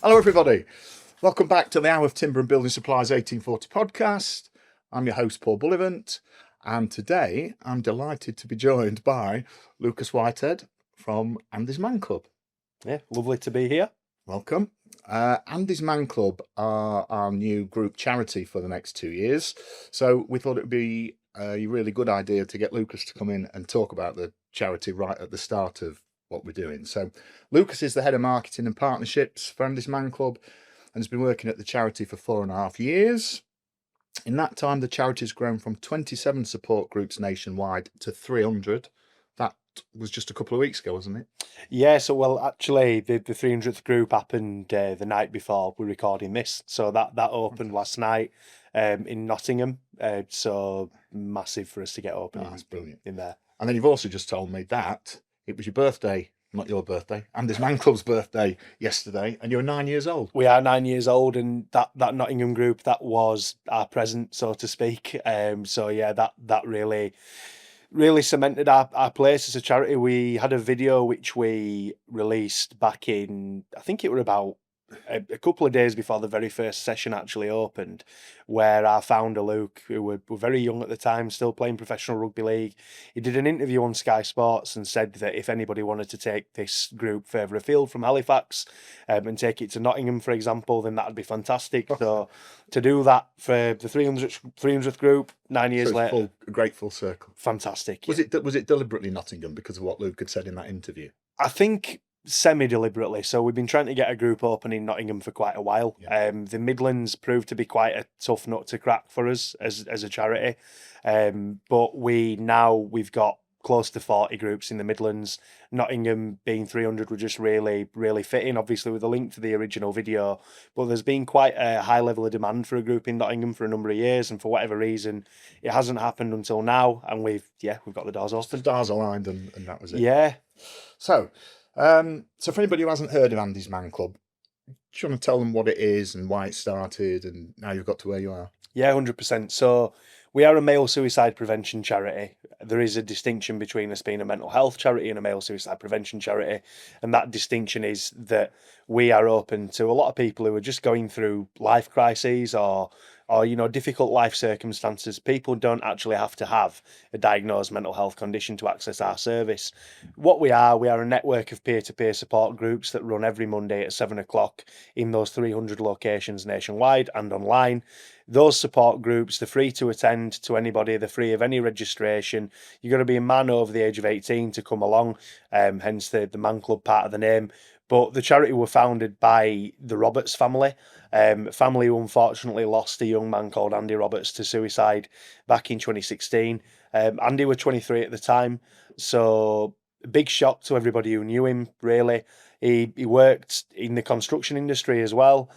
Hello, everybody. Welcome back to the Howarth Timber and Building Supplies 1840 podcast. I'm your host, Paul Bullivant, and today I'm delighted to be joined by Lucas Whitehead from Andy's Man Club. Yeah, lovely to be here. Welcome. Andy's Man Club are our new group charity for the next 2 years, so we thought it would be a really good idea to get Lucas to come in and talk about the charity right at the start of what we're doing. So Lucas is the head of marketing and partnerships for Andy's Man Club and has been working at the charity for 4.5 years. In that time, the charity has grown from 27 support groups nationwide to 300. That was just a couple of weeks ago, wasn't it? Yeah, so actually the 300th group happened the night before we're recording this. So that opened last night in Nottingham. So massive for us to get open That's brilliant. in there. And then you've also just told me that it was your birthday, not your birthday, Andy's Man Club's birthday yesterday, and you're 9 years old. We are 9 years old, and that Nottingham group, that was our present, so to speak. So yeah, that really cemented our place as a charity. We had a video which we released back in, I think it were about a couple of days before the very first session actually opened, where our founder Luke, who were very young at the time, still playing professional rugby league, he did an interview on Sky Sports and said that if anybody wanted to take this group further afield from Halifax and take it to Nottingham, for example, then that'd be fantastic. So to do that for the 300th group 9 years later, a great full circle. Fantastic. Was it deliberately Nottingham because of what Luke had said in that interview? I think semi-deliberately. So we've been trying to get a group open in Nottingham for quite a while. Yeah. The Midlands proved to be quite a tough nut to crack for us as a charity. But we've got close to 40 groups in the Midlands. Nottingham being 300 were just really, really fitting, obviously with a link to the original video. But there's been quite a high level of demand for a group in Nottingham for a number of years, and for whatever reason, it hasn't happened until now. And we've got the doors open. The stars aligned, and that was it. Yeah. So for anybody who hasn't heard of Andy's Man Club, do you want to tell them what it is and why it started and how you've got to where you are? Yeah, 100%. So we are a male suicide prevention charity. There is a distinction between us being a mental health charity and a male suicide prevention charity. And that distinction is that we are open to a lot of people who are just going through life crises or difficult life circumstances. People don't actually have to have a diagnosed mental health condition to access our service. What we are a network of peer-to-peer support groups that run every Monday at 7 o'clock in those 300 locations nationwide and online. Those support groups, they're free to attend to anybody, they're free of any registration. You've got to be a man over the age of 18 to come along, hence the Man Club part of the name. But the charity were founded by the Roberts family, family who unfortunately lost a young man called Andy Roberts to suicide back in 2016. Andy was 23 at the time, so a big shock to everybody who knew him, really. He worked in the construction industry as well.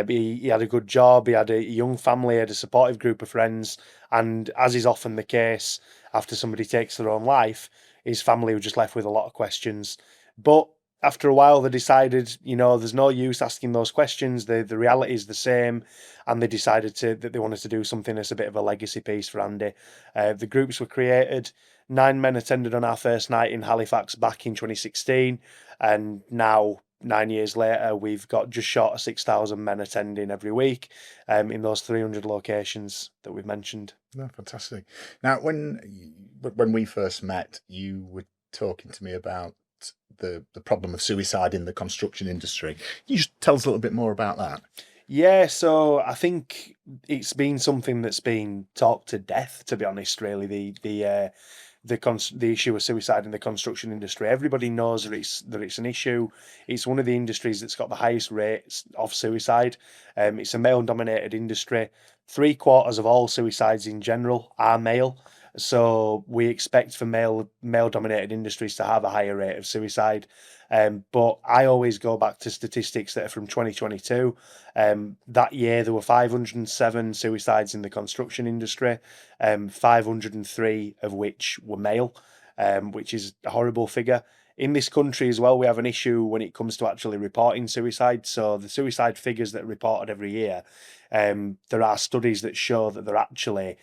He had a good job, he had a young family, he had a supportive group of friends, and as is often the case after somebody takes their own life, his family were just left with a lot of questions. But after a while, they decided, there's no use asking those questions. The reality is the same, and they decided that they wanted to do something as a bit of a legacy piece for Andy. The groups were created. 9 men attended on our first night in Halifax back in 2016, and now 9 years later, we've got just short of 6,000 men attending every week in those 300 locations that we've mentioned. Oh, fantastic. Now, when we first met, you were talking to me about the problem of suicide in the construction industry. Can you just tell us a little bit more about that? Yeah, so I think it's been something that's been talked to death, to be honest, really, the issue of suicide in the construction industry. Everybody knows that it's an issue. It's one of the industries that's got the highest rates of suicide. It's a male-dominated industry. 3/4 of all suicides in general are male. So we expect for male-dominated industries to have a higher rate of suicide. But I always go back to statistics that are from 2022. That year, there were 507 suicides in the construction industry, 503 of which were male, which is a horrible figure. In this country as well, we have an issue when it comes to actually reporting suicide. So the suicide figures that are reported every year, there are studies that show that they're actually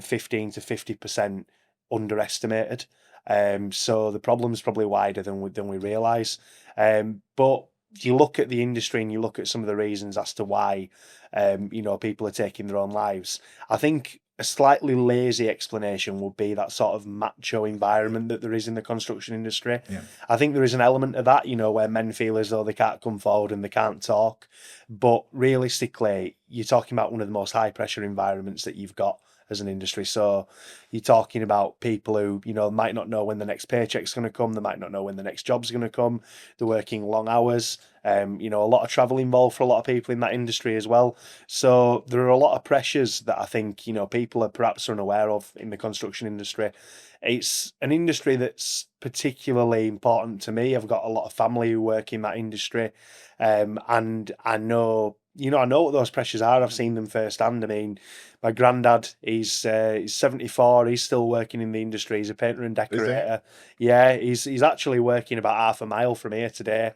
15 to 50% underestimated. So the problem's probably wider than we realise. But you look at the industry and you look at some of the reasons as to why, people are taking their own lives. I think a slightly lazy explanation would be that sort of macho environment that there is in the construction industry. Yeah. I think there is an element of that, where men feel as though they can't come forward and they can't talk. But realistically, you're talking about one of the most high pressure environments that you've got as an industry. So you're talking about people who, might not know when the next paycheck's going to come. They might not know when the next job's going to come. They're working long hours. A lot of travel involved for a lot of people in that industry as well. So there are a lot of pressures that I think, people are perhaps unaware of in the construction industry. It's an industry that's particularly important to me. I've got a lot of family who work in that industry. And I know, I know what those pressures are. I've seen them firsthand. I mean, my granddad, he's 74. He's still working in the industry. He's a painter and decorator. Yeah, he's actually working about half a mile from here today.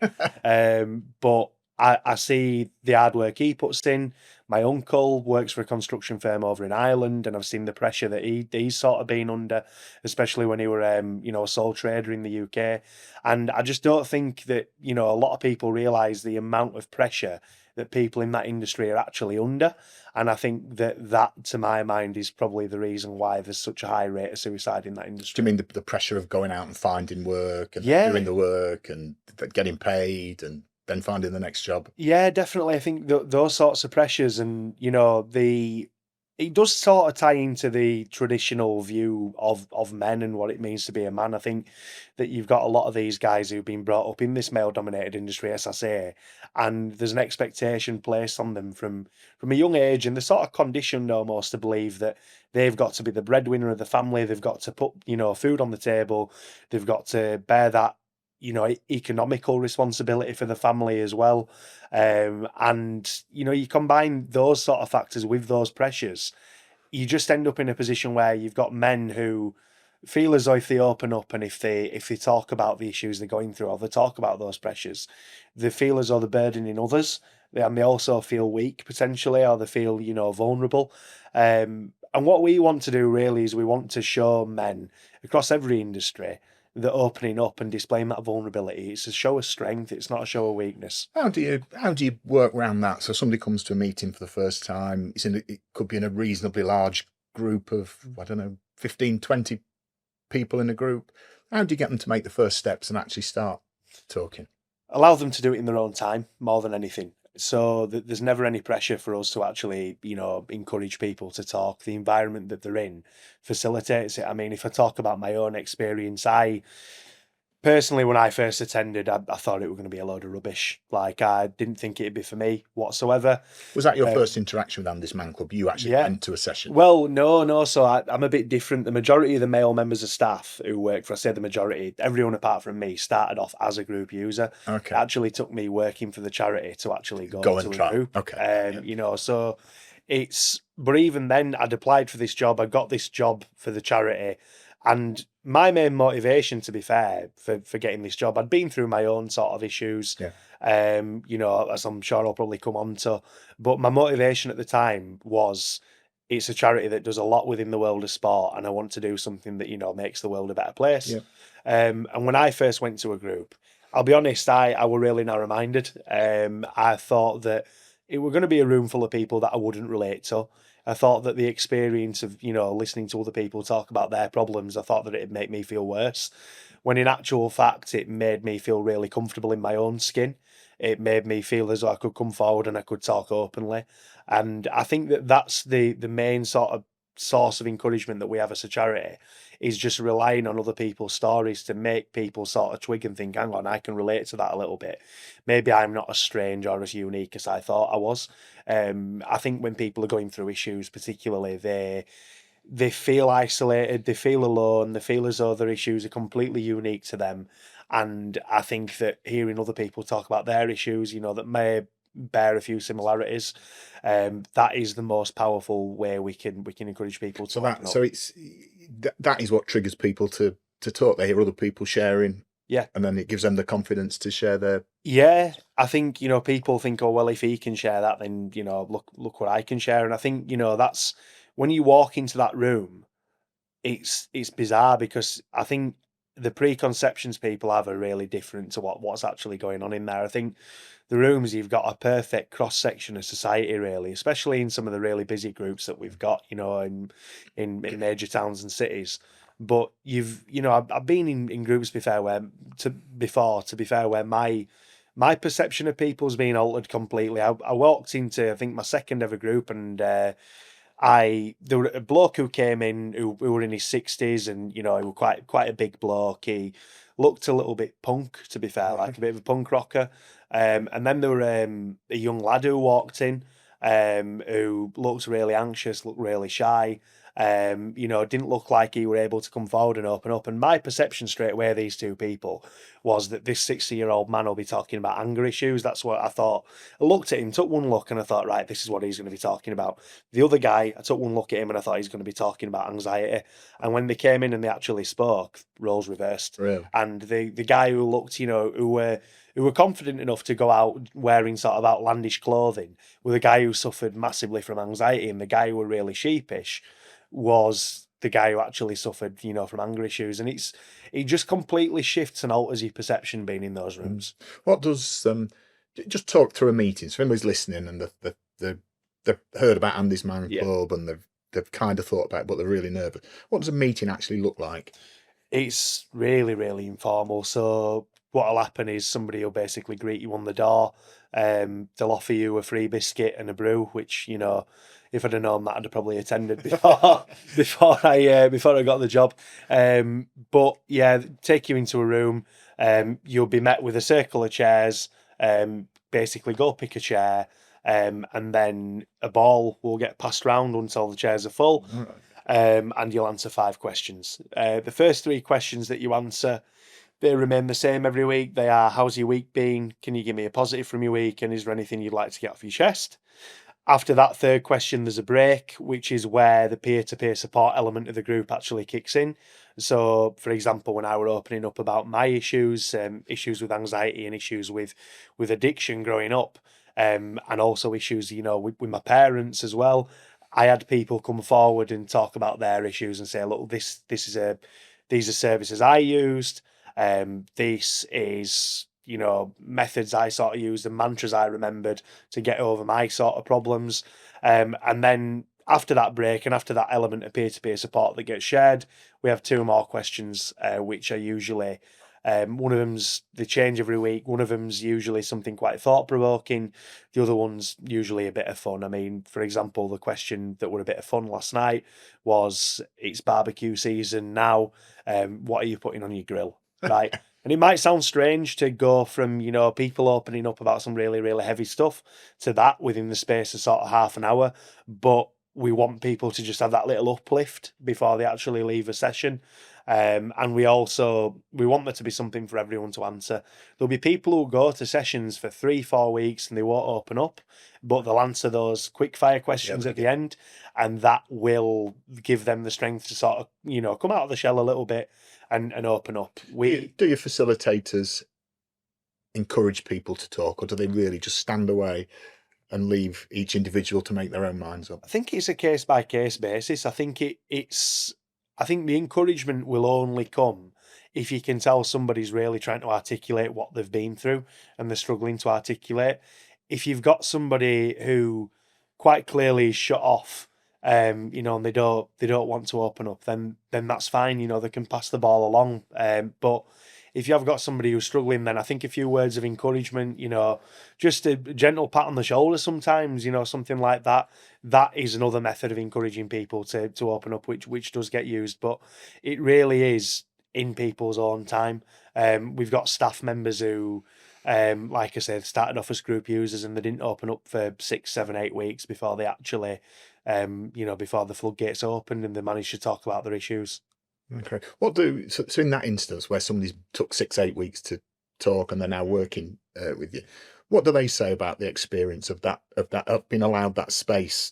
But I see the hard work he puts in. My uncle works for a construction firm over in Ireland, and I've seen the pressure that he's sort of been under, especially when he were a sole trader in the UK. And I just don't think that a lot of people realise the amount of pressure that people in that industry are actually under. And I think that, to my mind, is probably the reason why there's such a high rate of suicide in that industry. Do you mean the pressure of going out and finding work and Yeah. doing the work and getting paid and then finding the next job? Yeah, definitely. I think those sorts of pressures, and it does sort of tie into the traditional view of men and what it means to be a man. I think that you've got a lot of these guys who've been brought up in this male-dominated industry, as I say, and there's an expectation placed on them from a young age, and they're sort of conditioned almost to believe that they've got to be the breadwinner of the family. They've got to put food on the table. They've got to bear that economical responsibility for the family as well. And you combine those sort of factors with those pressures, you just end up in a position where you've got men who feel as though if they open up and if they talk about the issues they're going through, or they talk about those pressures, they feel as though they're burdening others, and they also feel weak potentially, or they feel vulnerable. And what we want to do really is we want to show men across every industry that opening up and displaying that vulnerability, it's a show of strength. It's not a show of weakness. How do you work around that? So somebody comes to a meeting for the first time. It could be in a reasonably large group of, I don't know, 15, 20 people in a group. How do you get them to make the first steps and actually start talking? Allow them to do it in their own time more than anything. So there's never any pressure for us to actually, encourage people to talk. The environment that they're in facilitates it. I mean, if I talk about my own experience, personally, when I first attended, I thought it was going to be a load of rubbish. Like, I didn't think it'd be for me whatsoever. Was that your first interaction with Andy's Man Club? You actually went to a session? Well, no. So I'm a bit different. The majority of the male members of staff who work for, I say the majority, everyone apart from me, started off as a group user. Okay. It actually took me working for the charity to actually go and to try. a group. Okay. So but even then, I'd applied for this job. I got this job for the charity. And my main motivation, to be fair, for getting this job, I'd been through my own sort of issues, Yeah. as I'm sure I'll probably come on to. But my motivation at the time was, it's a charity that does a lot within the world of sport, and I want to do something that, makes the world a better place. Yeah. And when I first went to a group, I'll be honest, I were really narrow-minded. I thought that it were going to be a room full of people that I wouldn't relate to. I thought that the experience of, listening to other people talk about their problems, I thought that it'd make me feel worse. When in actual fact, it made me feel really comfortable in my own skin. It made me feel as though I could come forward and I could talk openly. And I think that that's the main sort of source of encouragement that we have as a charity, is just relying on other people's stories to make people sort of twig and think, hang on, I can relate to that a little bit. Maybe I'm not as strange or as unique as I thought I was. I think when people are going through issues, particularly, they feel isolated, they feel alone, they feel as though their issues are completely unique to them. And I think that hearing other people talk about their issues, that may bear a few similarities, that is the most powerful way we can encourage people to that is what triggers people to talk. They hear other people sharing, and then it gives them the confidence to share their. I think people think, oh well, if he can share that, then look what I can share. And I think that's when you walk into that room, it's bizarre, because I think the preconceptions people have are really different to what's actually going on in there. I think the rooms, you've got a perfect cross section of society, really, especially in some of the really busy groups that we've got, in major towns and cities. But I've been in groups before to be fair, where my perception of people's been altered completely. I walked into, I think, my second ever group, and there were a bloke who came in who were in his 60s, and he was quite a big bloke. He looked a little bit punk, to be fair, like a bit of a punk rocker. And then there were a young lad who walked in, who looked really anxious, looked really shy. Didn't look like he were able to come forward and open up. And my perception straight away of these two people was that this 60-year-old man will be talking about anger issues. That's what I thought. I looked at him, took one look, and I thought, right, this is what he's going to be talking about. The other guy, I took one look at him and I thought he's going to be talking about anxiety. And when they came in and they actually spoke, roles reversed. Really? And the guy who looked, who were confident enough to go out wearing sort of outlandish clothing, were the guy who suffered massively from anxiety, and the guy who were really sheepish was the guy who actually suffered, from anger issues. And it just completely shifts and alters your perception being in those rooms. What does just talk through a meeting? So if anybody's listening and they've heard about Andy's Man Club and they've kind of thought about it, but they're really nervous. What does a meeting actually look like? It's really, really informal. So what'll happen is somebody will basically greet you on the door. They'll offer you a free biscuit and a brew, which, if I'd have known that, I'd have probably attended before I got the job. But yeah, take you into a room. You'll be met with a circle of chairs. Basically, go pick a chair, and then a ball will get passed round until the chairs are full. And you'll answer 5 questions. The first 3 questions that you answer, they remain the same every week. They are: how's your week been? Can you give me a positive from your week? And is there anything you'd like to get off your chest? After that 3rd question, there's a break, which is where the peer-to-peer support element of the group actually kicks in. So, for example, when I were opening up about my issues, issues with anxiety and issues with addiction growing up, and also issues, with my parents as well, I had people come forward and talk about their issues and say, look, these are services I used. This is, methods I sort of used and mantras I remembered to get over my sort of problems. And then after that break and after that element of peer-to-peer support that gets shared, we have 2 more questions, which are usually, one of them's, they change every week. One of them's usually something quite thought-provoking. The other one's usually a bit of fun. I mean, for example, the question that were a bit of fun last night was, it's barbecue season now. What are you putting on your grill? Right. And it might sound strange to go from, people opening up about some really, really heavy stuff to that within the space of sort of half an hour. But we want people to just have that little uplift before they actually leave a session. And we want there to be something for everyone to answer. There'll be people who go to sessions for 3-4 weeks and they won't open up, but they'll answer those quickfire questions at the end. And that will give them the strength to sort of, come out of the shell a little bit and open up. Do your facilitators encourage people to talk, or do they really just stand away and leave each individual to make their own minds up? I think it's a case by case basis. I think I think the encouragement will only come if you can tell somebody's really trying to articulate what they've been through and they're struggling to articulate. If you've got somebody who quite clearly is shut off, and they don't want to open up, then that's fine. They can pass the ball along. But if you have got somebody who's struggling, then I think a few words of encouragement, just a gentle pat on the shoulder sometimes, something like that. That is another method of encouraging people to open up, which does get used. But it really is in people's own time. We've got staff members who, like I said, started off as group users and they didn't open up for 6, 7, 8 weeks before they actually, before the floodgates opened and they managed to talk about their issues. Okay. So in that instance where somebody's took 6, 8 weeks to talk and they're now working with you, what do they say about the experience of being allowed that space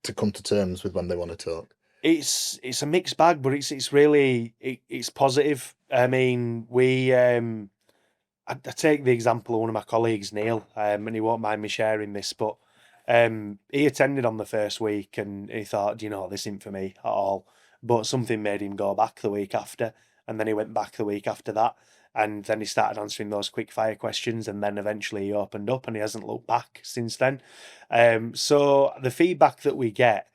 to come to terms with when they want to talk? It's a mixed bag, but it's really it's positive. I mean, I take the example of one of my colleagues, Neil, and he won't mind me sharing this, but he attended on the first week and he thought, this isn't for me at all. But something made him go back the week after. and then he went back the week after that, and then he started answering those quickfire questions, and then eventually he opened up, and he hasn't looked back since then. So the feedback that we get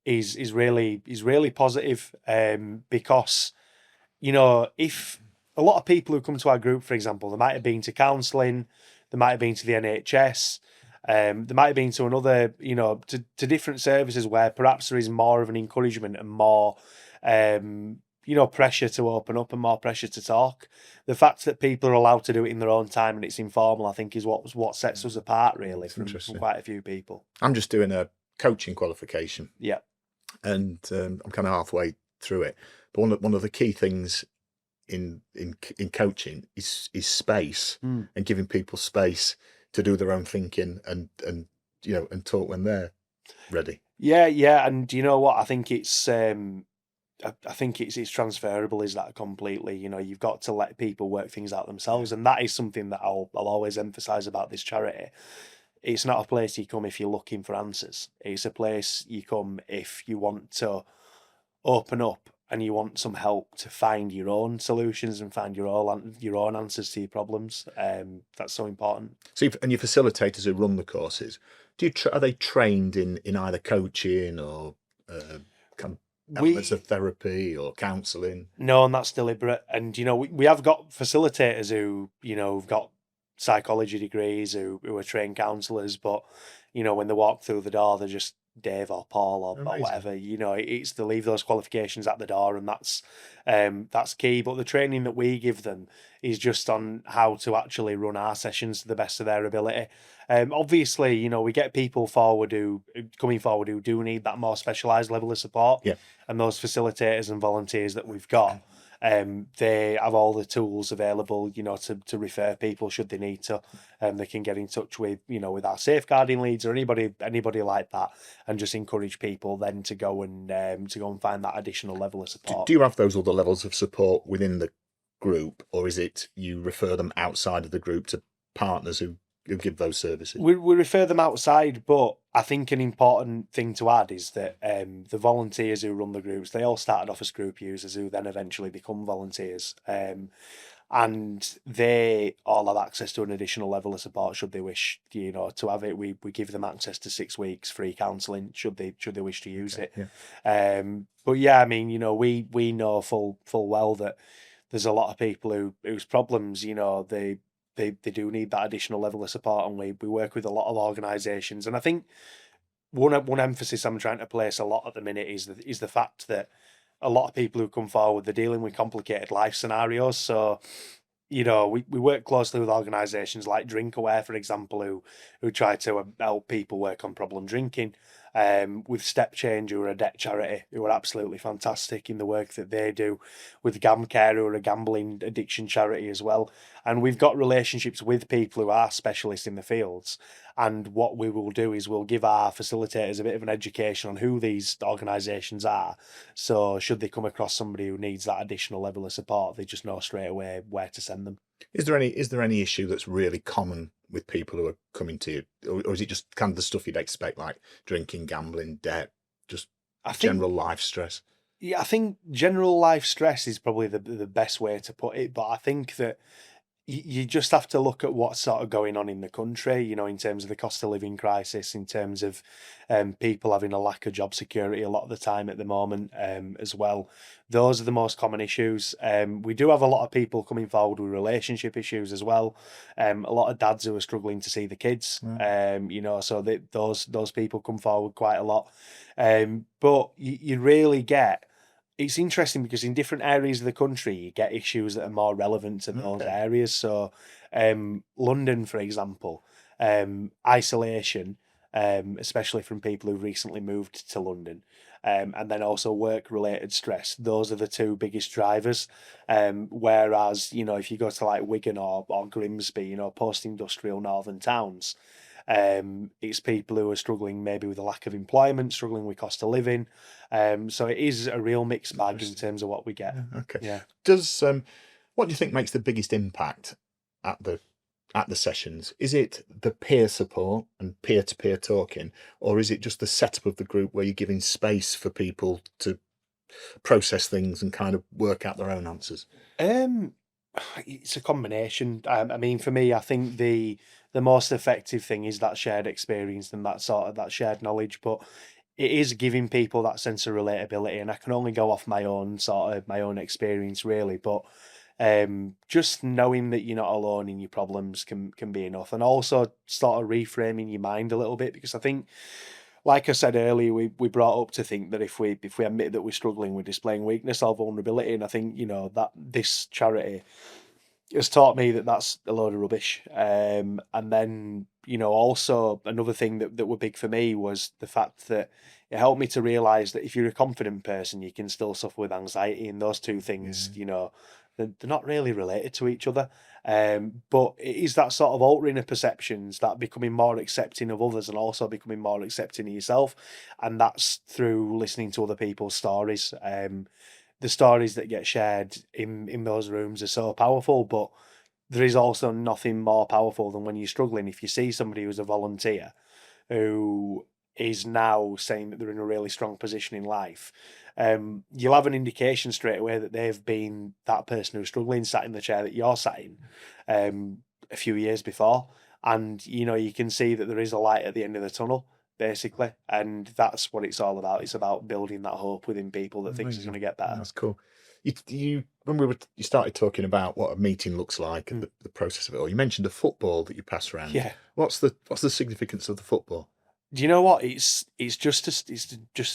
is really positive, because if a lot of people who come to our group, for example, they might have been to counselling, they might have been to the NHS, they might have been to another, to different services where perhaps there is more of an encouragement and more, pressure to open up and more pressure to talk. The fact that people are allowed to do it in their own time and it's informal, I think, is what sets us apart, really, from quite a few people. I'm just doing a coaching qualification. Yeah. And I'm kind of halfway through it. But one of the key things in coaching is space, and giving people space to do their own thinking and talk when they're ready. Yeah, and you know what? I think it's transferable. Is that completely? You've got to let people work things out themselves, and that is something that I'll always emphasize about this charity. It's not a place you come if you're looking for answers. It's a place you come if you want to open up and you want some help to find your own solutions and find your own answers to your problems. That's so important. So, and your facilitators who run the courses, are they trained in either coaching or elements of therapy or counselling? No, and that's deliberate. And we have got facilitators who have got psychology degrees, who are trained counsellors, but when they walk through the door, they're just Dave or Paul or whatever. It's to leave those qualifications at the door, and that's key. But the training that we give them is just on how to actually run our sessions to the best of their ability. Obviously, we get people coming forward who do need that more specialised level of support. Yeah. And those facilitators and volunteers that we've got, they have all the tools available, to refer people should they need to. They can get in touch with, with our safeguarding leads or anybody like that, and just encourage people then to go and find that additional level of support. Do you have those other levels of support within the group, or is it you refer them outside of the group to partners who give those services? We refer them outside, but I think an important thing to add is that the volunteers who run the groups, they all started off as group users who then eventually become volunteers. And they all have access to an additional level of support should they wish, to have it. We give them access to 6 weeks free counselling should they wish to use it. Yeah. But yeah, I mean, we know full well that there's a lot of people whose problems, they do need that additional level of support, and we work with a lot of organisations. And I think one emphasis I'm trying to place a lot at the minute is the fact that a lot of people who come forward, they're dealing with complicated life scenarios. So, we work closely with organisations like Drink Aware, for example, who try to help people work on problem drinking. With Step Change, who are a debt charity, who are absolutely fantastic in the work that they do. With GamCare, who are a gambling addiction charity as well. And we've got relationships with people who are specialists in the fields. And what we will do is we'll give our facilitators a bit of an education on who these organisations are. So should they come across somebody who needs that additional level of support, they just know straight away where to send them. Is there any issue that's really common with people who are coming to you, or is it just kind of the stuff you'd expect, like drinking, gambling, debt, just general life stress? Yeah, I think general life stress is probably the best way to put it. But I think that you just have to look at what's sort of going on in the country, in terms of the cost of living crisis, in terms of people having a lack of job security a lot of the time at the moment, as well. Those are the most common issues. We do have a lot of people coming forward with relationship issues as well. A lot of dads who are struggling to see the kids, so those people come forward quite a lot. But you really get... It's interesting because in different areas of the country, you get issues that are more relevant to those areas. So, London, for example, isolation, especially from people who've recently moved to London, and then also work-related stress. Those are the two biggest drivers. Whereas, if you go to like Wigan or Grimsby, post-industrial northern towns, it's people who are struggling maybe with a lack of employment, struggling with cost of living. So it is a real mixed bag in terms of what we get. Okay. Yeah. Does what do you think makes the biggest impact at the sessions? Is it the peer support and peer-to-peer talking, or is it just the setup of the group where you're giving space for people to process things and kind of work out their own answers? It's a combination. I mean, for me, I think the most effective thing is that shared experience and that sort of that shared knowledge. But it is giving people that sense of relatability, and I can only go off my own sort of my own experience, really. But just knowing that you're not alone in your problems can be enough, and also sort of reframing your mind a little bit, because I think, like I said earlier, we brought up to think that if we admit that we're struggling, we're displaying weakness or vulnerability, and I think that this charity has taught me that that's a load of rubbish. And then also another thing that were big for me was the fact that it helped me to realise that if you're a confident person, you can still suffer with anxiety, and those two things, they're not really related to each other. But it is that sort of altering of perceptions, that becoming more accepting of others and also becoming more accepting of yourself. And that's through listening to other people's stories. The stories that get shared in those rooms are so powerful, but there is also nothing more powerful than when you're struggling. If you see somebody who's a volunteer who is now saying that they're in a really strong position in life, you'll have an indication straight away that they've been that person who's struggling, sat in the chair that you're sat in a few years before. And, you can see that there is a light at the end of the tunnel, basically. And that's what it's all about. It's about building that hope within people that things are going to get better. That's cool. You when you started talking about what a meeting looks like and the process of it all, you mentioned a football that you pass around. Yeah. What's the significance of the football? Do you know what? It's just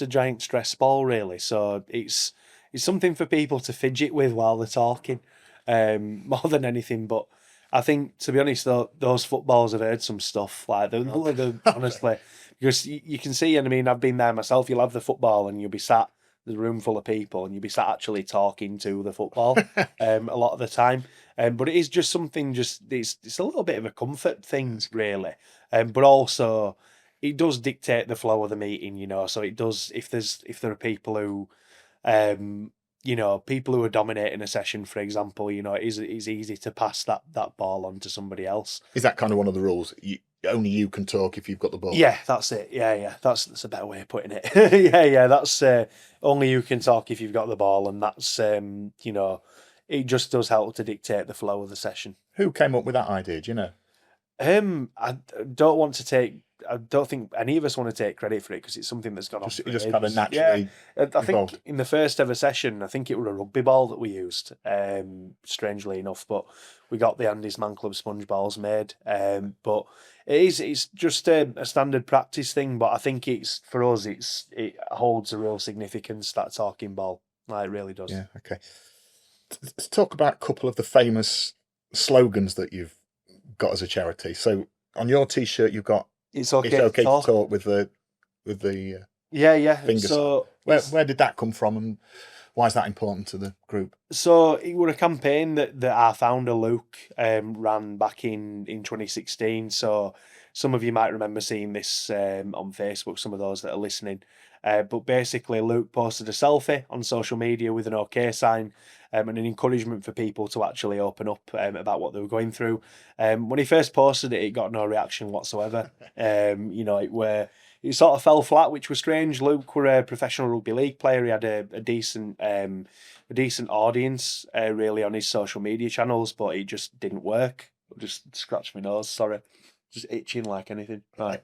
a giant stress ball, really. So it's something for people to fidget with while they're talking, more than anything. But I think, to be honest, though, those footballs have heard some stuff. Like they're honestly, because you can see, and I mean, I've been there myself. You'll have the football, and you'll be sat, there's a room full of people, and you'll be sat actually talking to the football, a lot of the time. But it is just something. It's a little bit of a comfort thing, really. But also, it does dictate the flow of the meeting, So it does, if there are people who, people who are dominating a session, for example, it is easy to pass that ball on to somebody else. Is that kind of one of the rules? Only you can talk if you've got the ball. Yeah, that's it. Yeah, that's a better way of putting it. yeah. That's only you can talk if you've got the ball, and that's it just does help to dictate the flow of the session. Who came up with that idea? Do you know? I don't want to take. I don't think any of us want to take credit for it, because it's something that's gone on. It just kind of naturally. Yeah, I think evolved. in the first ever session, I think it was a rugby ball that we used. Strangely enough, but we got the Andy's Man Club sponge balls made. But it's just a standard practice thing. But I think for us, it holds a real significance, that talking ball. Like, it really does. Yeah. Okay. Let's talk about a couple of the famous slogans that you've got as a charity. So on your T-shirt, you've got It's okay to to talk. with the Yeah. fingers. So where did that come from, and why is that important to the group? So it was a campaign that our founder Luke ran back in 2016. So some of you might remember seeing this on Facebook, some of those that are listening. But basically, Luke posted a selfie on social media with an OK sign, and an encouragement for people to actually open up about what they were going through. When he first posted it, it got no reaction whatsoever. It sort of fell flat, which was strange. Luke were a professional rugby league player. He had a decent audience really on his social media channels, but it just didn't work. Just scratched my nose, sorry. Just itching like anything. Right.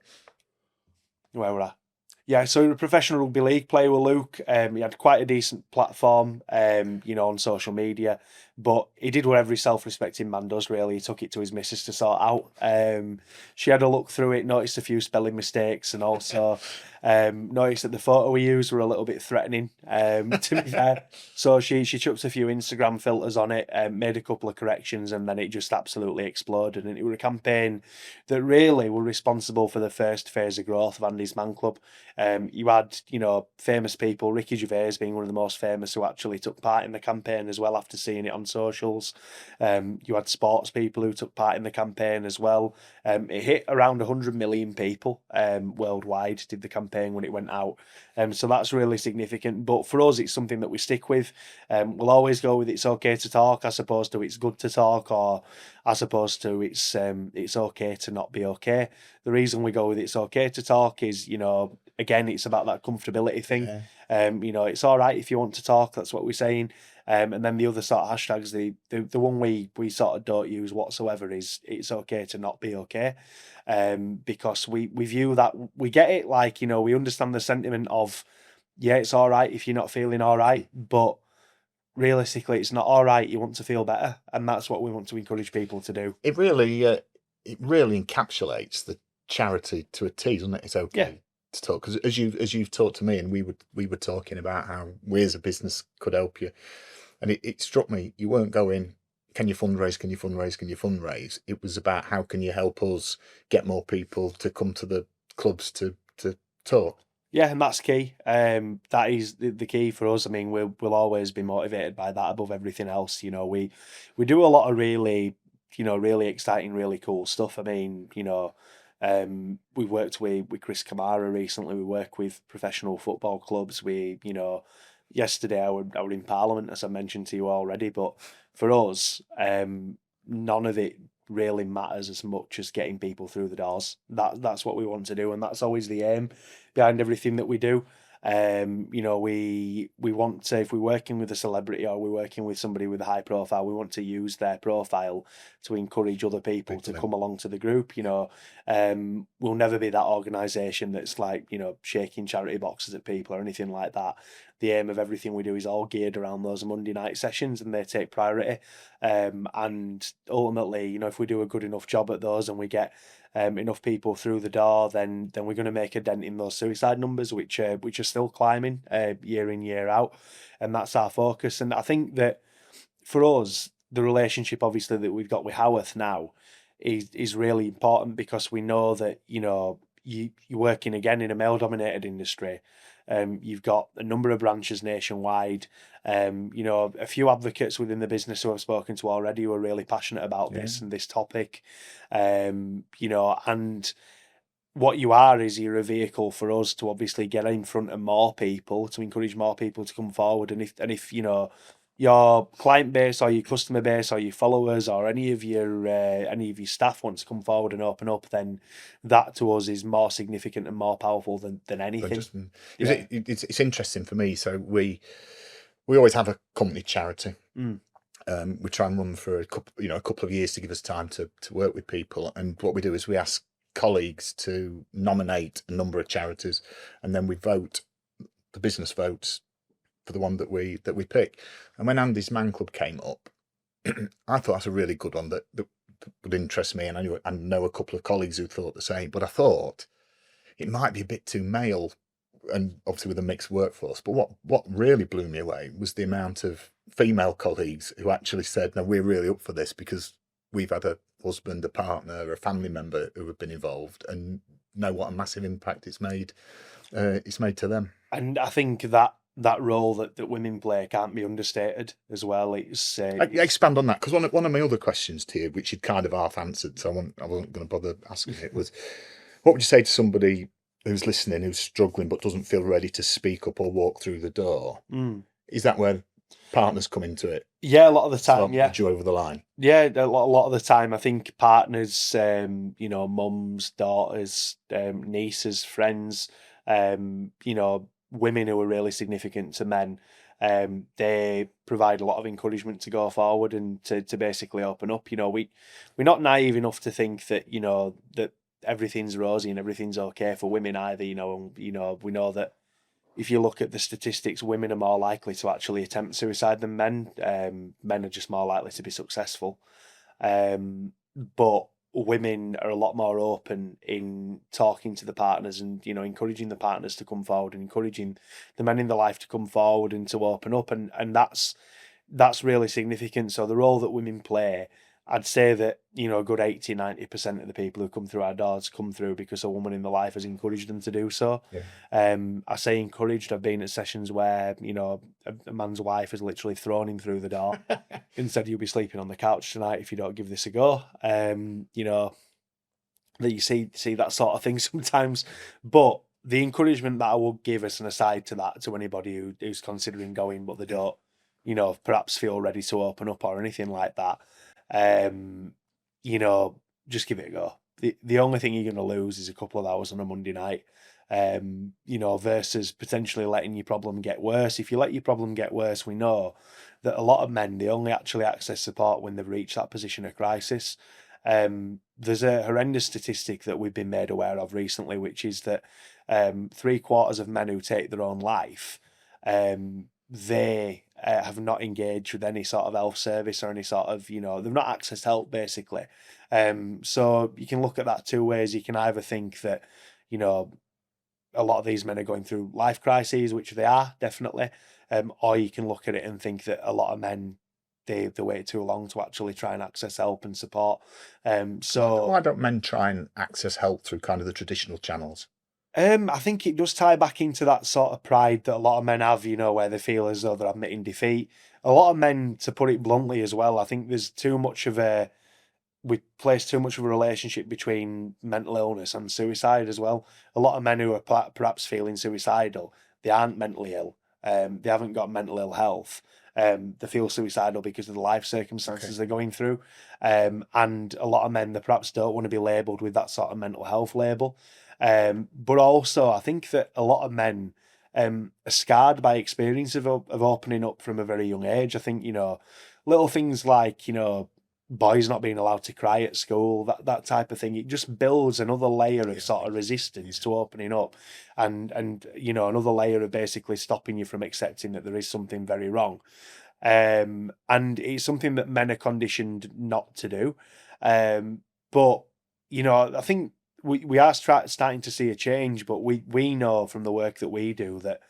Where were I? Yeah, so he was a professional rugby league player with Luke. He had quite a decent platform, on social media, but he did what every self-respecting man does, really. He took it to his missus to sort out. She had a look through it, noticed a few spelling mistakes, and also noticed that the photo we used were a little bit threatening, to be fair. So she chucked a few Instagram filters on it, made a couple of corrections, and then it just absolutely exploded. And it was a campaign that really were responsible for the first phase of growth of Andy's Man Club. You had, famous people, Ricky Gervais being one of the most famous, who actually took part in the campaign as well after seeing it on socials. You had sports people who took part in the campaign as well. It hit around 100 million people worldwide, did the campaign when it went out. So that's really significant. But for us, it's something that we stick with. We'll always go with it's okay to talk as opposed to it's good to talk, or as opposed to it's okay to not be okay. The reason we go with it's okay to talk is, again, it's about that comfortability thing. It's all right if you want to talk. That's what we're saying. And then the other sort of hashtags, the one we sort of don't use whatsoever is it's okay to not be okay, because we view that, we get it, like, we understand the sentiment of, yeah, it's all right if you're not feeling all right, but realistically, it's not all right. You want to feel better, and that's what we want to encourage people to do. It really encapsulates the charity to a T, doesn't it? It's okay Yeah. to talk, because as you've talked to me, and we were talking about how we as a business could help you, and it struck me, you weren't going, can you fundraise, can you fundraise, can you fundraise? It was about, how can you help us get more people to come to the clubs to talk. Yeah, and that's key. That is the key for us. I mean, we'll always be motivated by that above everything else. We do a lot of really exciting, really cool stuff. I mean, we worked with Chris Kamara recently. We work with professional football clubs. Yesterday I were in Parliament, as I mentioned to you already. But for us, none of it really matters as much as getting people through the doors. That's what we want to do, and that's always the aim behind everything that we do. We want to, if we're working with a celebrity or we're working with somebody with a high profile, we want to use their profile to encourage other people to come along to the group. We'll never be that organisation that's like, shaking charity boxes at people or anything like that. The aim of everything we do is all geared around those Monday night sessions, and they take priority. And ultimately, if we do a good enough job at those and we get enough people through the door, then we're going to make a dent in those suicide numbers, which are still climbing year in, year out, and that's our focus. And I think that for us, the relationship obviously that we've got with Howarth now is really important, because we know that you're working again in a male dominated industry. You've got a number of branches nationwide. A few advocates within the business who I've spoken to already who are really passionate about this and this topic. And what you are is you're a vehicle for us to obviously get in front of more people, to encourage more people to come forward. And if your client base or your customer base or your followers or any of your staff want to come forward and open up, then that to us is more significant and more powerful than anything. It's interesting for me. So we always have a company charity. We try and run for a couple of years to give us time to work with people. And what we do is we ask colleagues to nominate a number of charities, and then we vote. The business votes for the one that we pick. And when Andy's Man Club came up, I thought that's a really good one that would interest me, and I know a couple of colleagues who thought the same. But I thought it might be a bit too male, and obviously with a mixed workforce. But what really blew me away was the amount of female colleagues who actually said, no, we're really up for this, because we've had a husband, a partner, a family member who have been involved, and know what a massive impact it's made to them. And I think that role that women play can't be understated as well. It's expand on that, because one of my other questions to you, which you'd kind of half answered, so I wasn't going to bother asking it, was, what would you say to somebody who's listening, who's struggling but doesn't feel ready to speak up or walk through the door? Is that where partners come into it? Yeah, a lot of the time. Yeah, you over the line. Yeah, a lot of the time. I think partners, mums, daughters, nieces, friends, women who are really significant to men. They provide a lot of encouragement to go forward and to basically open up. We're not naive enough to think that that everything's rosy and everything's okay for women either. And we know that if you look at the statistics, women are more likely to actually attempt suicide than men. Men are just more likely to be successful. But women are a lot more open in talking to the partners and, encouraging the partners to come forward and encouraging the men in their life to come forward and to open up. And that's really significant. So the role that women play, I'd say that, a good 80-90% of the people who come through our doors come through because a woman in their life has encouraged them to do so. Yeah. I say encouraged. I've been at sessions where, a man's wife has literally thrown him through the door and said, you'll be sleeping on the couch tonight if you don't give this a go. That you see that sort of thing sometimes. But the encouragement that I would give as an aside to that, to anybody who's considering going, but they don't, perhaps feel ready to open up or anything like that, just give it a go. The only thing you're going to lose is a couple of hours on a Monday night. versus potentially letting your problem get worse. If you let your problem get worse, we know that a lot of men, they only actually access support when they've reached that position of crisis. There's a horrendous statistic that we've been made aware of recently, which is that 3/4 of men who take their own life, they have not engaged with any sort of health service or any sort of, they've not accessed help basically. So you can look at that two ways. You can either think that, a lot of these men are going through life crises, which they are definitely, or you can look at it and think that a lot of men, they wait too long to actually try and access help and support. Why don't men try and access help through kind of the traditional channels? I think it does tie back into that sort of pride that a lot of men have, where they feel as though they're admitting defeat. A lot of men, to put it bluntly as well, I think there's we place too much of a relationship between mental illness and suicide as well. A lot of men who are perhaps feeling suicidal, they aren't mentally ill. They haven't got mental ill health. They feel suicidal because of the life circumstances they're going through. And a lot of men, they perhaps don't want to be labelled with that sort of mental health label. But also, I think that a lot of men are scarred by experience of opening up from a very young age. I think, little things like, boys not being allowed to cry at school, that type of thing, it just builds another layer of sort of resistance to opening up, and another layer of basically stopping you from accepting that there is something very wrong. And it's something that men are conditioned not to do. But I think we are starting to see a change, but we know from the work that we do that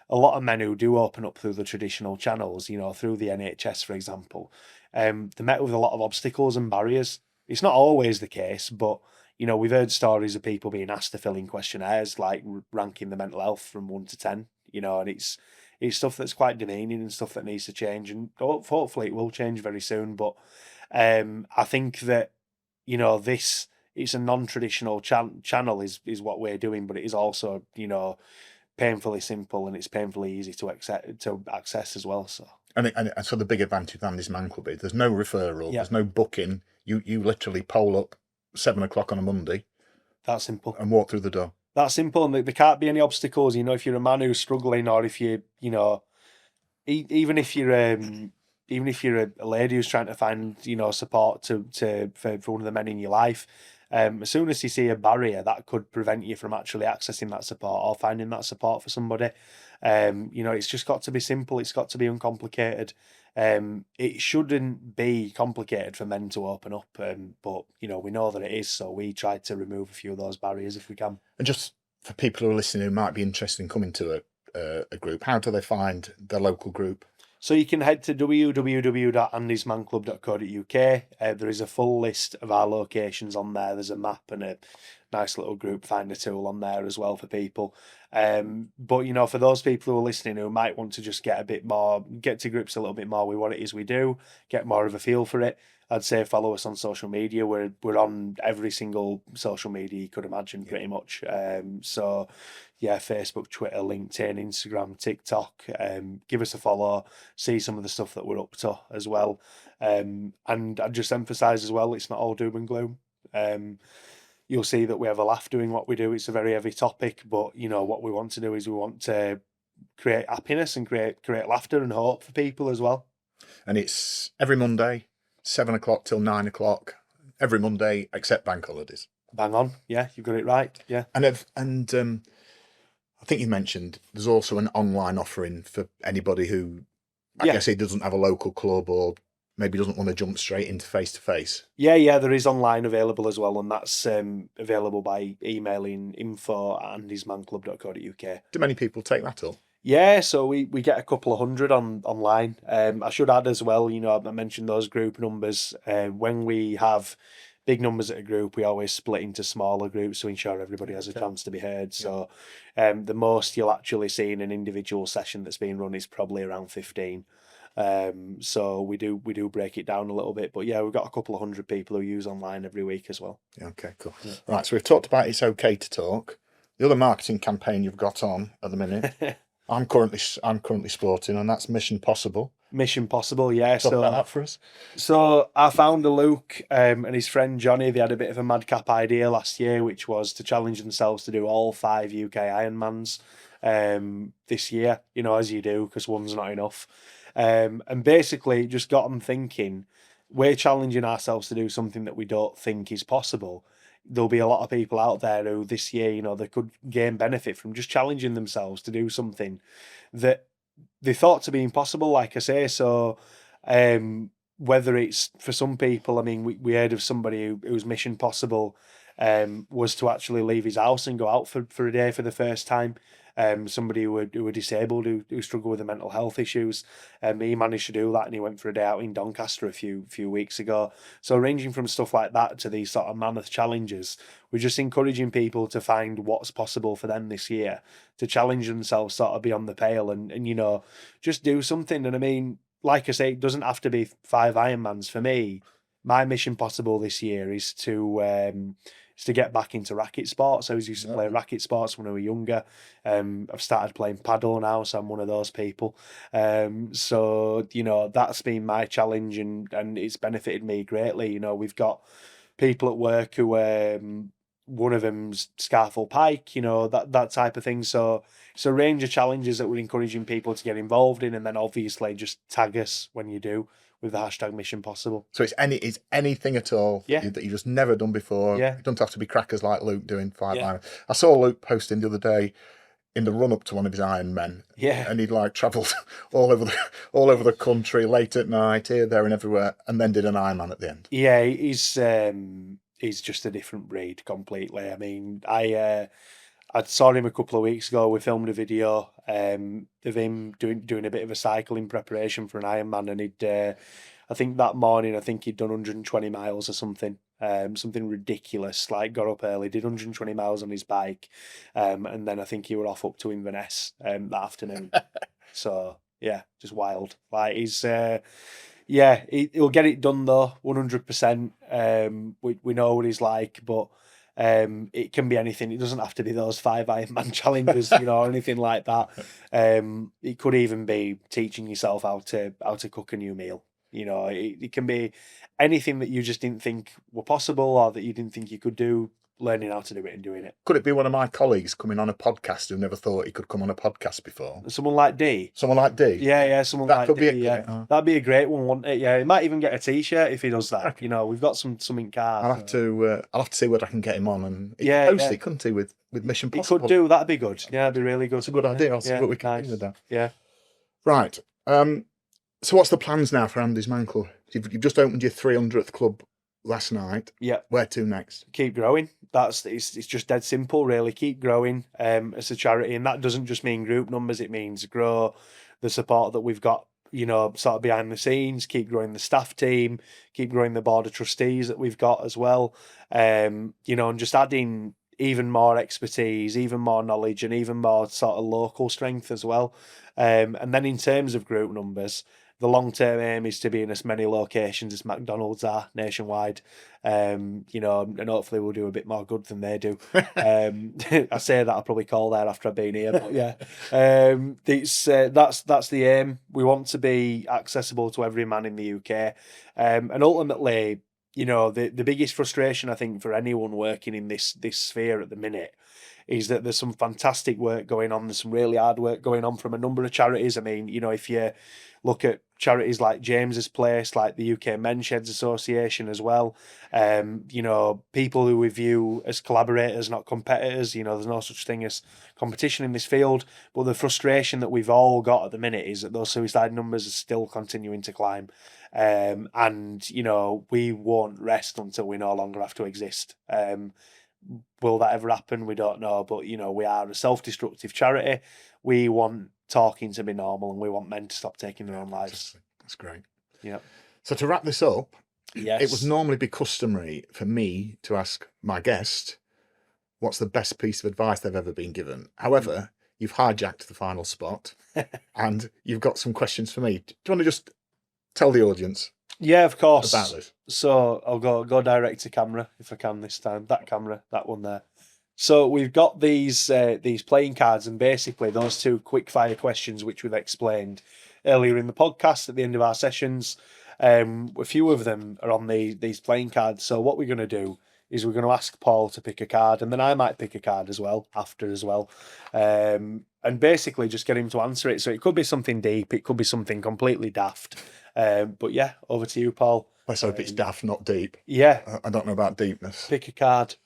a lot of men who do open up through the traditional channels, through the NHS, for example, they're met with a lot of obstacles and barriers. It's not always the case, but we've heard stories of people being asked to fill in questionnaires, like ranking the mental health from 1 to 10, and it's stuff that's quite demeaning and stuff that needs to change, and hopefully it will change very soon. But I think that this, it's a non-traditional channel is what we're doing, but it is also painfully simple, and it's painfully easy to access as well. So. And so the big advantage of this man club is there's no referral, Yeah. there's no booking. You literally pole up 7 o'clock on a Monday. That's simple. And walk through the door. That's simple, and there can't be any obstacles. If you're a man who's struggling, or if you, even if you're a lady who's trying to find support for one of the men in your life, as soon as you see a barrier that could prevent you from actually accessing that support or finding that support for somebody, it's just got to be simple. It's got to be uncomplicated. It shouldn't be complicated for men to open up, but we know that it is, so we try to remove a few of those barriers if we can. And just for people who are listening who might be interested in coming to a group, how do they find their local group? So you can head to www.andysmanclub.co.uk. There is a full list of our locations on there. There's a map and a nice little group finder tool on there as well for people. But for those people who are listening who might want to just get to grips a little bit more with what it is we do, get more of a feel for it, I'd say follow us on social media. We're on every single social media you could imagine, pretty much. So yeah, Facebook, Twitter, LinkedIn, Instagram, TikTok. Give us a follow, see some of the stuff that we're up to as well. And I'd just emphasise as well, it's not all doom and gloom. You'll see that we have a laugh doing what we do. It's a very heavy topic, but what we want to do is we want to create happiness and create laughter and hope for people as well. And it's every Monday, 7 o'clock till 9 o'clock, every Monday except bank holidays. Bang on, yeah, you've got it right, yeah. And I think you mentioned there's also an online offering for anybody who, I guess, he doesn't have a local club or maybe doesn't want to jump straight into face-to-face. Yeah, there is online available as well, and that's available by emailing info@andysmanclub.co.uk. Do many people take that up? Yeah, so we get a couple of hundred online. I should add as well, I mentioned those group numbers. When we have big numbers at a group, we always split into smaller groups to ensure everybody has a chance to be heard. So the most you'll actually see in an individual session that's being run is probably around 15. So we do break it down a little bit, but yeah, we've got a couple of hundred people who use online every week as well. Okay, cool. Yeah. Right, so we've talked about It's Okay to Talk. The other marketing campaign you've got on at the minute, I'm currently sporting, and that's Mission Possible. Mission Possible, yeah. Talk about that for us. So our founder Luke and his friend Johnny, they had a bit of a madcap idea last year, which was to challenge themselves to do all 5 UK Ironmans this year. You know, as you do, because one's not enough. And basically, it just got them thinking. We're challenging ourselves to do something that we don't think is possible. There'll be a lot of people out there who this year, you know, they could gain benefit from just challenging themselves to do something that they thought to be impossible, like I say. So whether it's for some people, I mean, we heard of somebody whose mission possible was to actually leave his house and go out for a day for the first time. Somebody who were disabled, who struggled with the mental health issues. He managed to do that, and he went for a day out in Doncaster a few weeks ago. So ranging from stuff like that to these sort of mammoth challenges, we're just encouraging people to find what's possible for them this year, to challenge themselves sort of beyond the pale, and you know, just do something. And I mean, like I say, it doesn't have to be 5 Ironmans for me. My mission possible this year is to get back into racket sports. I was used to play racket sports when I was younger. I've started playing paddle now, so I'm one of those people. So you know, that's been my challenge, and it's benefited me greatly. You know, we've got people at work who one of them's Scarfell Pike, you know, that type of thing. So it's a range of challenges that we're encouraging people to get involved in, and then obviously just tag us when you do with the hashtag Mission Possible. So it's anything at all that you've just never done before. Yeah. It doesn't have to be crackers like Luke doing 5 Yeah. Iron. I saw Luke posting the other day in the run up to one of his Ironmen. Yeah. And he'd like travelled all over the country late at night, here, there, and everywhere, and then did an Ironman at the end. Yeah, he's just a different breed completely. I mean, I saw him a couple of weeks ago. We filmed a video of him doing a bit of a cycle in preparation for an Ironman, and he'd I think that morning he'd done 120 miles or something. Something ridiculous. Like, got up early, did 120 miles on his bike, and then I think he were off up to Inverness that afternoon. So yeah, just wild. Like, he's he'll get it done though, 100%. We know what he's like, but it can be anything. It doesn't have to be those 5 Ironman challenges, you know, or anything like that. It could even be teaching yourself how to cook a new meal. You know, it can be anything that you just didn't think were possible, or that you didn't think you could do. Learning how to do it and doing it. Could it be one of my colleagues coming on a podcast who never thought he could come on a podcast before? Someone like D. Someone like D. Yeah, someone that like could D. Be that'd be a great one, wouldn't it? Yeah, he might even get a T-shirt if he does that. You know, we've got some in car. I'll have to see whether I can get him on, and he could host it, couldn't he, with Mission Possible? He could do. That'd be good. Yeah, that'd be really good. It's a good idea. I'll see what we can do with that. Yeah. Right. So what's the plans now for Andy's Man Club? You've just opened your 300th club last night. Yeah. Where to next? Keep growing. It's just dead simple, really. Keep growing as a charity, and that doesn't just mean group numbers. It means grow the support that we've got, you know, sort of behind the scenes. Keep growing the staff team. Keep growing the board of trustees that we've got as well. You know, and just adding even more expertise, even more knowledge, and even more sort of local strength as well. And then in terms of group numbers, the long-term aim is to be in as many locations as McDonald's are nationwide, you know, and hopefully we'll do a bit more good than they do. I say that I'll probably call there after I've been here, but yeah, that's the aim. We want to be accessible to every man in the UK, and ultimately, you know, the biggest frustration I think for anyone working in this sphere at the minute is that there's some fantastic work going on. There's some really hard work going on from a number of charities. I mean, you know, if you look at charities like James's Place, like the UK Men's Sheds Association as well, you know, people who we view as collaborators, not competitors. You know, there's no such thing as competition in this field. But the frustration that we've all got at the minute is that those suicide numbers are still continuing to climb. And, you know, we won't rest until we no longer have to exist. Will that ever happen? We don't know. But, you know, we are a self-destructive charity. We want talking to be normal, and we want men to stop taking their own lives. That's great. Yeah. So to wrap this up, yes, it would normally be customary for me to ask my guest what's the best piece of advice they've ever been given. However, you've hijacked the final spot and you've got some questions for me. Do you want to just tell the audience? Yeah, of course. About this. So I'll go direct to camera if I can this time. That camera, that one there. So we've got these playing cards, and basically those 2 quickfire questions which we've explained earlier in the podcast at the end of our sessions. A few of them are on these playing cards. So what we're going to do is we're going to ask Paul to pick a card, and then I might pick a card as well, and basically just get him to answer it. So it could be something deep, it could be something completely daft. But yeah, over to you, Paul. Let's hope it's daft, not deep. Yeah. I don't know about deepness. Pick a card.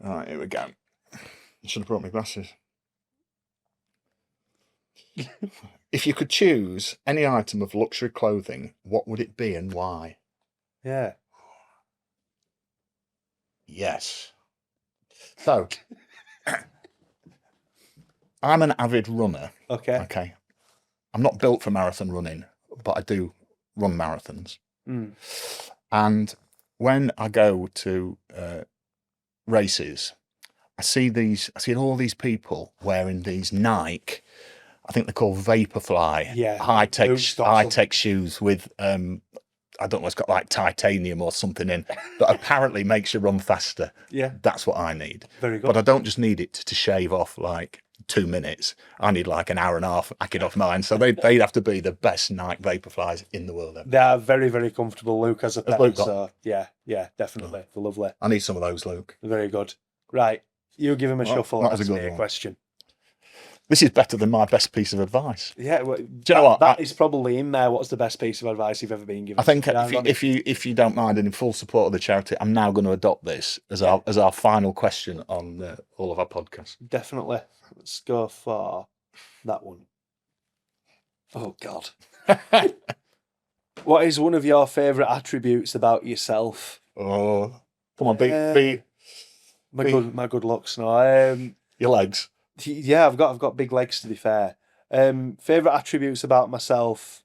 All right, here we go. I should have brought my glasses. If you could choose any item of luxury clothing, what would it be and why? Yeah. Yes. So, I'm an avid runner. Okay. I'm not built for marathon running, but I do run marathons. And when I go to races, I see all these people wearing these Nike, I think they're called Vaporfly, high-tech shoes with I don't know, it's got like titanium or something in that apparently makes you run faster. Yeah. That's what I need. Very good. But I don't just need it to shave off like 2 minutes. I need like an hour and a half hacking off mine. So they'd have to be the best Nike Vaporflies in the world. They are very, very comfortable, Luke, as a pair. Luke So yeah, definitely. They're lovely. I need some of those, Luke. Very good. Right. You give him a shuffle. That was a good one. Question. This is better than my best piece of advice. Yeah, well, do you know what? That is probably in there. What's the best piece of advice you've ever been given? I think if you don't mind and in full support of the charity, I'm now going to adopt this as our final question on all of our podcasts. Definitely. Let's go for that one. Oh God. What is one of your favourite attributes about yourself? Oh, come on, be my good looks. No, your legs. Yeah, I've got big legs, to be fair. Favourite attributes about myself,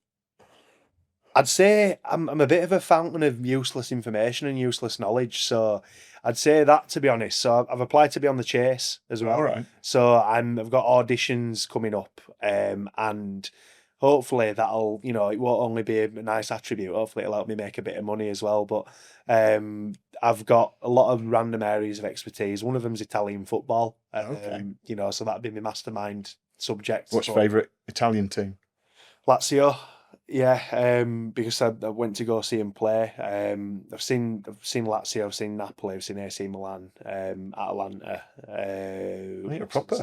I'd say I'm a bit of a fountain of useless information and useless knowledge. So I'd say that, to be honest. So I've applied to be on the Chase as well. All right. So I've got auditions coming up, and hopefully that'll, it won't only be a nice attribute. Hopefully it'll help me make a bit of money as well. But I've got a lot of random areas of expertise. One of them's Italian football. Okay. So that'd be my mastermind subject. What's your favourite Italian team? Lazio. Yeah, because I went to go see him play. I've seen Lazio, I've seen Napoli, I've seen AC Milan, Atalanta. You're proper.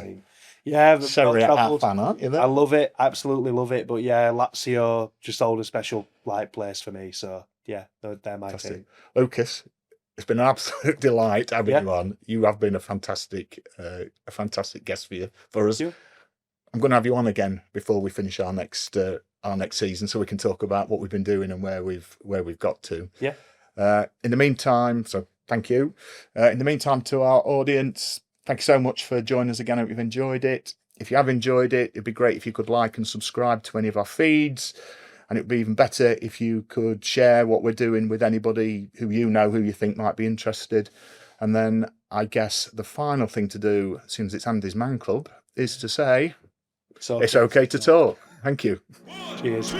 Yeah, Serie A fan, aren't you? I love it, absolutely love it. But yeah, Lazio just hold a special place for me. So yeah, they're my team. Lucas, it's been an absolute delight having you on. You have been a fantastic guest for us. I'm going to have you on again before we finish our next season, so we can talk about what we've been doing and where we've got to. Yeah. In the meantime, so thank you. In the meantime, to our audience, thank you so much for joining us again. I hope you've enjoyed it. If you have enjoyed it, it'd be great if you could like and subscribe to any of our feeds. And it'd be even better if you could share what we're doing with anybody who you think might be interested. And then I guess the final thing to do, as soon as it's Andy's Man Club, is to say, it's okay to talk. Thank you. Cheers.